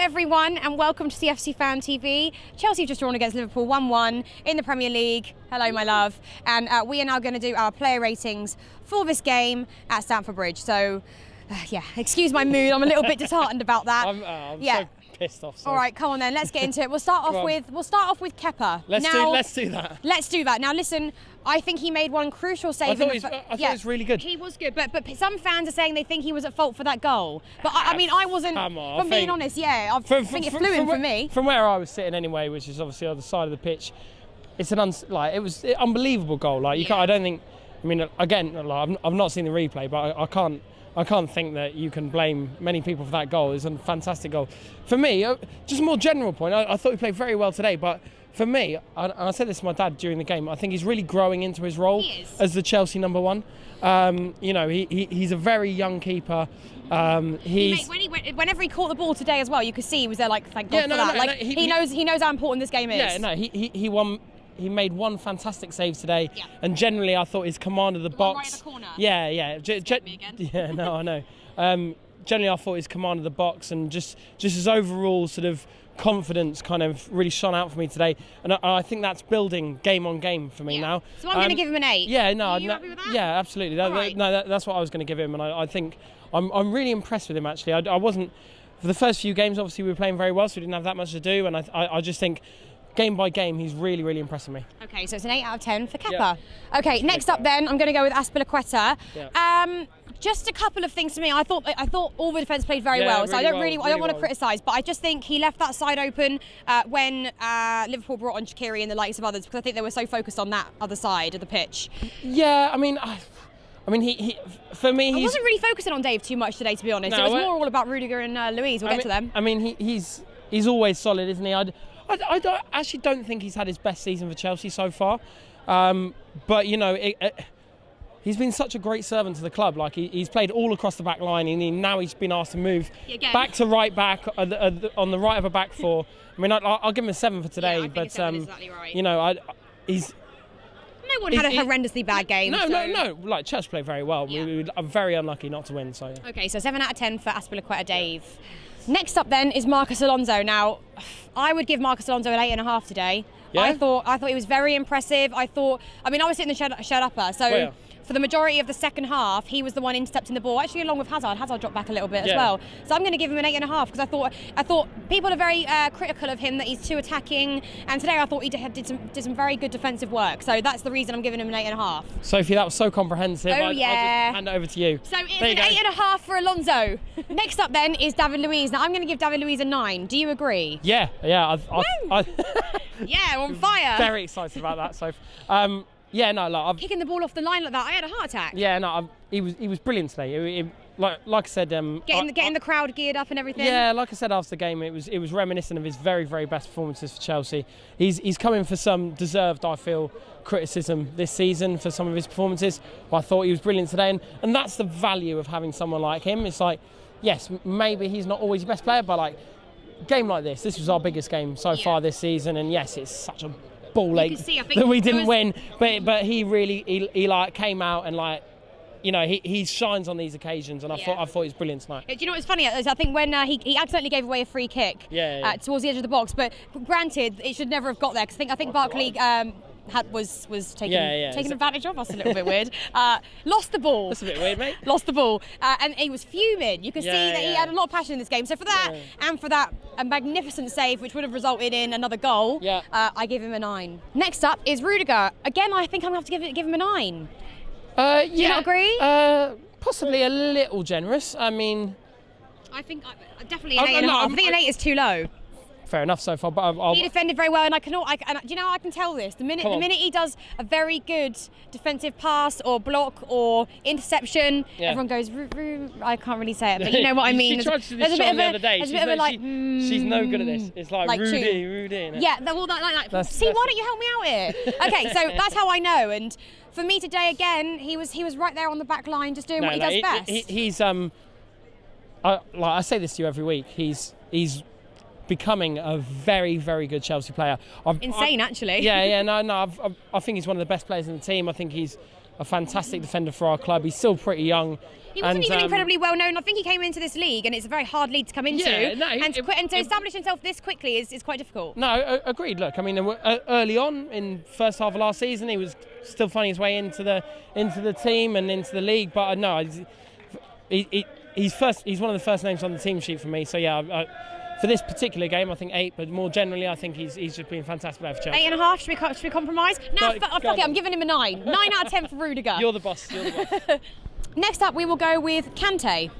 everyone, and welcome to CFC Fan TV. Chelsea have just drawn against Liverpool 1-1 in the Premier League. Hello, my love. And we are now going to do our player ratings for this game at Stamford Bridge. So, yeah, excuse my mood. I'm a little bit disheartened about that. I'm so pissed off. So. All right, come on then. Let's get into it. We'll start off with Kepa. Let's do that. Let's do that. Now, listen. I think he made one crucial save. I thought it was really good. He was good, but some fans are saying they think he was at fault for that goal. But I mean, I wasn't. Come on, from being honest, I think it flew in for me. From where I was sitting anyway, which is obviously on the side of the pitch, it's it was an unbelievable goal. Like you can't. I don't think. I mean, again, I've not seen the replay, but I can't think that you can blame many people for that goal. It's a fantastic goal. For me, just a more general point, I thought he played very well today, but for me, and I said this to my dad during the game, I think he's really growing into his role as the Chelsea number one. He's a very young keeper. Whenever he caught the ball today as well, you could see he was there like, thank God for that. He knows how important this game is. Yeah, no, he made one fantastic save today, and generally I thought his command of the box. Right in the corner. Yeah. No, I know. Generally I thought his command of the box and just his overall sort of confidence kind of really shone out for me today, and I think that's building game on game for me now. So I'm going to give him an 8. Yeah, no, Are you happy with that? Yeah, absolutely. That's what I was going to give him, and I think I'm really impressed with him actually. I wasn't for the first few games. Obviously, we were playing very well, so we didn't have that much to do, and I just think game by game, he's really, really impressing me. Okay, so it's an 8 out of 10 for Kepa. Yeah. Okay, next up then, I'm going to go with Azpilicueta. Yeah. Just a couple of things for me. I thought all the defence played very well, so I don't want to criticise, but I just think he left that side open when Liverpool brought on Shaqiri and the likes of others, because I think they were so focused on that other side of the pitch. Yeah, I mean, he for me, I wasn't really focusing on Dave too much today, to be honest. It was more all about Rudiger and Luiz. We'll get to them. I mean, he's always solid, isn't he? I actually don't think he's had his best season for Chelsea so far, but he's been such a great servant to the club. Like he's played all across the back line, and now he's been asked to move back to right back on the right of a back four. I mean, I'll give him a 7 for today, I think but exactly right. he's. No one had a horrendously bad game. No. Like Chelsea played very well. Yeah. I'm very unlucky not to win. So. Okay, so 7 out of 10 for Azpilicueta, Dave. Next up then is Marcos Alonso. Now, I would give Marcos Alonso an 8.5 today. Yeah? I thought he was very impressive. I was sitting in the shed upper, so for the majority of the second half, he was the one intercepting the ball, actually along with Hazard. Hazard dropped back a little bit as well. So I'm going to give him an 8.5 because I thought people are very critical of him that he's too attacking, and today I thought he did some very good defensive work. So that's the reason I'm giving him an 8.5. Sophie, that was so comprehensive. I'll just hand it over to you. So it's an 8.5 for Alonso. Next up then is David Luiz. Now I'm going to give David Luiz a 9. Do you agree? Yeah. Yeah, on fire. Very excited about that, Sophie. Kicking the ball off the line like that, I had a heart attack. Yeah, no, he was brilliant today. Like I said, getting the crowd geared up and everything. Yeah, like I said after the game, it was reminiscent of his very, very best performances for Chelsea. He's coming for some deserved, I feel, criticism this season for some of his performances. But I thought he was brilliant today, and that's the value of having someone like him. It's like, yes, maybe he's not always your best player, but like game like this was our biggest game so far this season, and yes, it's such a ball ache that we didn't win, but he really he came out and he shines on these occasions, and I thought he was brilliant tonight. Do you know what's funny? I think when he accidentally gave away a free kick towards the edge of the box, but granted it should never have got there, because I think Barkley was taking advantage of us. A little bit weird. Lost the ball. That's a bit weird, mate. Lost the ball, and he was fuming. You could see that he had a lot of passion in this game. So for that and for that a magnificent save, which would have resulted in another goal, I give him a 9. Next up is Rudiger. Again, I think I'm going to have to give him a 9. Do you not agree? Possibly a little generous. I mean, I think definitely an 8.5. I think an 8 is too low. Fair enough so far, but he defended very well, and I can tell this. The minute he does a very good defensive pass or block or interception, everyone goes. I can't really say it, but you know what I mean. She tried to do this the other day. She's no good at this. It's like Rudy. Yeah, all that. See, why don't you help me out here? Okay, so that's how I know. And for me today, again, he was right there on the back line, just doing what he does best. He's I say this to you every week. He's becoming a very, very good Chelsea player. Insane, actually. Yeah. No. I think he's one of the best players in the team. I think he's a fantastic defender for our club. He's still pretty young. He wasn't even incredibly well known. I think he came into this league, and it's a very hard league to come into. And to establish himself this quickly is quite difficult. No, agreed. Look, I mean, early on in first half of last season, he was still finding his way into the team and into the league. But no, he's one of the first names on the team sheet for me. So yeah. For this particular game, I think 8, but more generally, I think he's just been a fantastic player for Chelsea. 8.5. Should we compromise? No, fuck it. I'm giving him a 9. 9 out of 10 for Rudiger. You're the boss. Next up, we will go with Kante.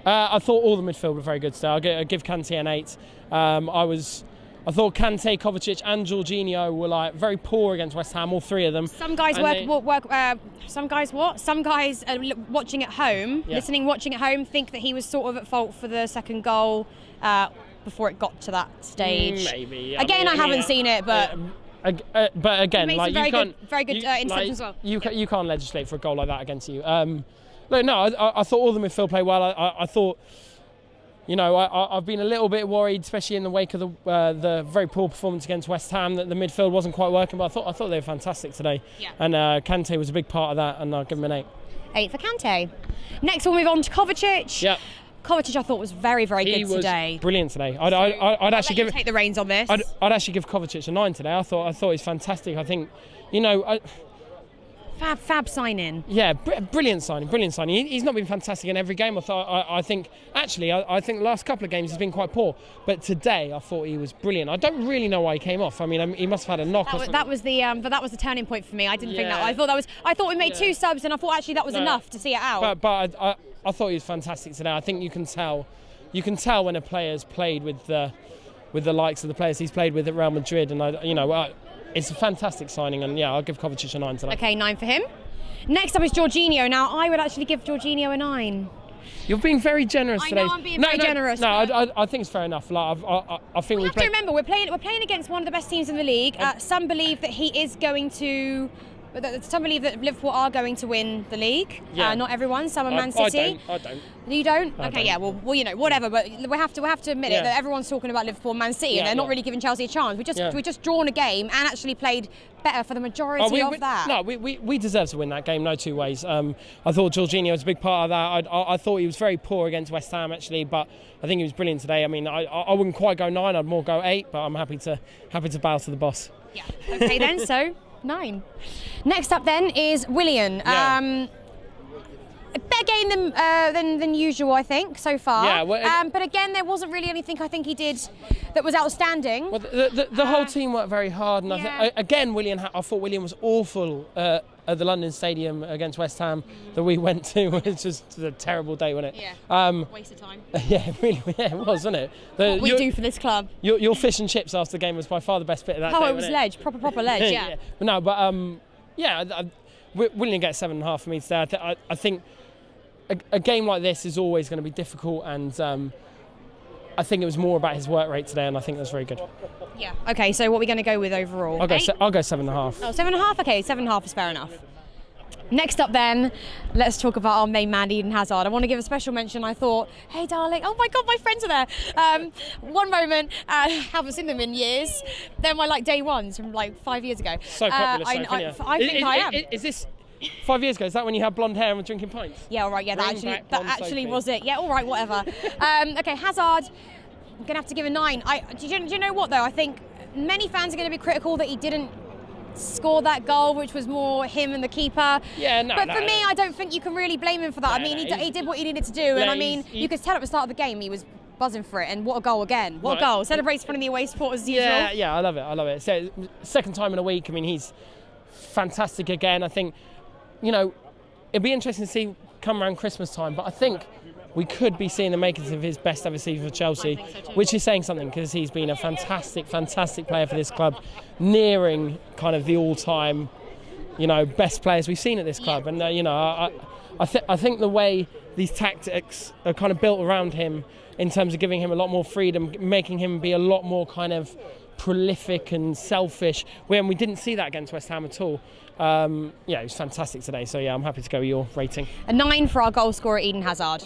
I thought all the midfield were very good today. I'll give Kante an 8. I thought Kante, Kovacic, and Jorginho were like very poor against West Ham. All 3 of them. Some guys Some guys watching at home, watching at home, think that he was sort of at fault for the second goal. Before it got to that stage. Maybe. I haven't seen it, but again, like very you can't very good interceptions as well. You can't legislate for a goal like that against you. I thought all the midfield played well. I thought, I've been a little bit worried, especially in the wake of the very poor performance against West Ham, that the midfield wasn't quite working. But I thought they were fantastic today. Yeah. And Kante was a big part of that, and I'll give him an 8. 8 for Kante. Next, we'll move on to Kovacic. Yeah. Kovacic, I thought, was very, very good today. He was brilliant today. I'd actually take the reins on this. I'd actually give Kovacic a 9 today. I thought he was fantastic. I think, Fab signing. Yeah, brilliant signing. He's not been fantastic in every game. I think the last couple of games he's been quite poor. But today I thought he was brilliant. I don't really know why he came off. I mean, he must have had a knock. That was the turning point for me. I didn't think that. I thought we made 2 subs, and I thought actually that was enough to see it out. But I thought he was fantastic today. I think you can tell when a player's played with the likes of the players he's played with at Real Madrid, and it's a fantastic signing, and I'll give Kovacic a 9 today. Okay, 9 for him. Next up is Jorginho. Now, I would actually give Jorginho a 9. You're being very generous today. I know I'm being very generous. No, I think it's fair enough. Like, I think we have to remember we're playing against one of the best teams in the league. Some believe that he is going to. Some believe that Liverpool are going to win the league. Yeah. Not everyone. Some are Man City. I don't. You don't? I don't. Yeah. Well, whatever. But we have to admit it that everyone's talking about Liverpool and Man City, and they're not really giving Chelsea a chance. We just drawn a game and actually played better for the majority of that. No, we deserve to win that game. No two ways. I thought Jorginho was a big part of that. I thought he was very poor against West Ham actually, but I think he was brilliant today. I mean, I wouldn't quite go 9. I'd more go 8, but I'm happy to bow to the boss. Yeah. Okay then. So 9. Next up then is Willian. A better game than usual, I think, so far. Yeah, well, but again, there wasn't really anything I think he did that was outstanding. Well, the whole team worked very hard, and I thought Willian was awful at the London Stadium against West Ham that we went to. It was just a terrible day, wasn't it? Yeah. Waste of time. Yeah, really. Yeah, it was, wasn't it? What we do for this club. Your fish and chips after the game was by far the best bit of that day. Oh, it was ledge, proper ledge. Yeah. Willian gets 7.5 for me today. I think a game like this is always going to be difficult, and I think it was more about his work rate today, and I think that's very good. Yeah. Okay, so what are we going to go with overall? I'll go 7.5. Oh, 7.5? Okay, 7.5 is fair enough. Next up then, let's talk about our main man, Eden Hazard. I want to give a special mention. I thought, hey darling, oh my God, my friends are there. One moment, haven't seen them in years. They're my day ones from 5 years ago. So popular, I think I am. Is this 5 years ago? Is that when you had blonde hair and were drinking pints? Yeah, all right, yeah, that actually was it. Yeah, all right, whatever. Okay, Hazard, I'm going to have to give a 9. Do you know what though? I think many fans are going to be critical that he didn't score that goal, which was more him and the keeper. Yeah, but for me, I don't think you can really blame him for that. He did what he needed to do, and you could tell at the start of the game he was buzzing for it, and what a goal again. What a goal. Celebrates in front of the away supporters as usual. Yeah, I love it. So, second time in a week, he's fantastic again. I think, it'd be interesting to see come around Christmas time, but I think we could be seeing the makings of his best ever season for Chelsea, which is saying something because he's been a fantastic player for this club, nearing kind of the all-time, best players we've seen at this club. And I think the way these tactics are kind of built around him, in terms of giving him a lot more freedom, making him be a lot more kind of prolific and selfish, when we didn't see that against West Ham at all. It was fantastic today, so I'm happy to go with your rating. A 9 for our goal scorer, Eden Hazard.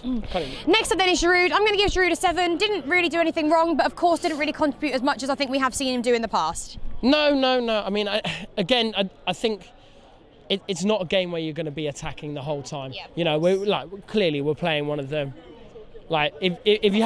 Next up then is Giroud. I'm going to give Giroud a 7. Didn't really do anything wrong, but of course didn't really contribute as much as I think we have seen him do in the past. No. I mean, I think it's not a game where you're going to be attacking the whole time. Yeah, you know, we're playing one of them. Like if you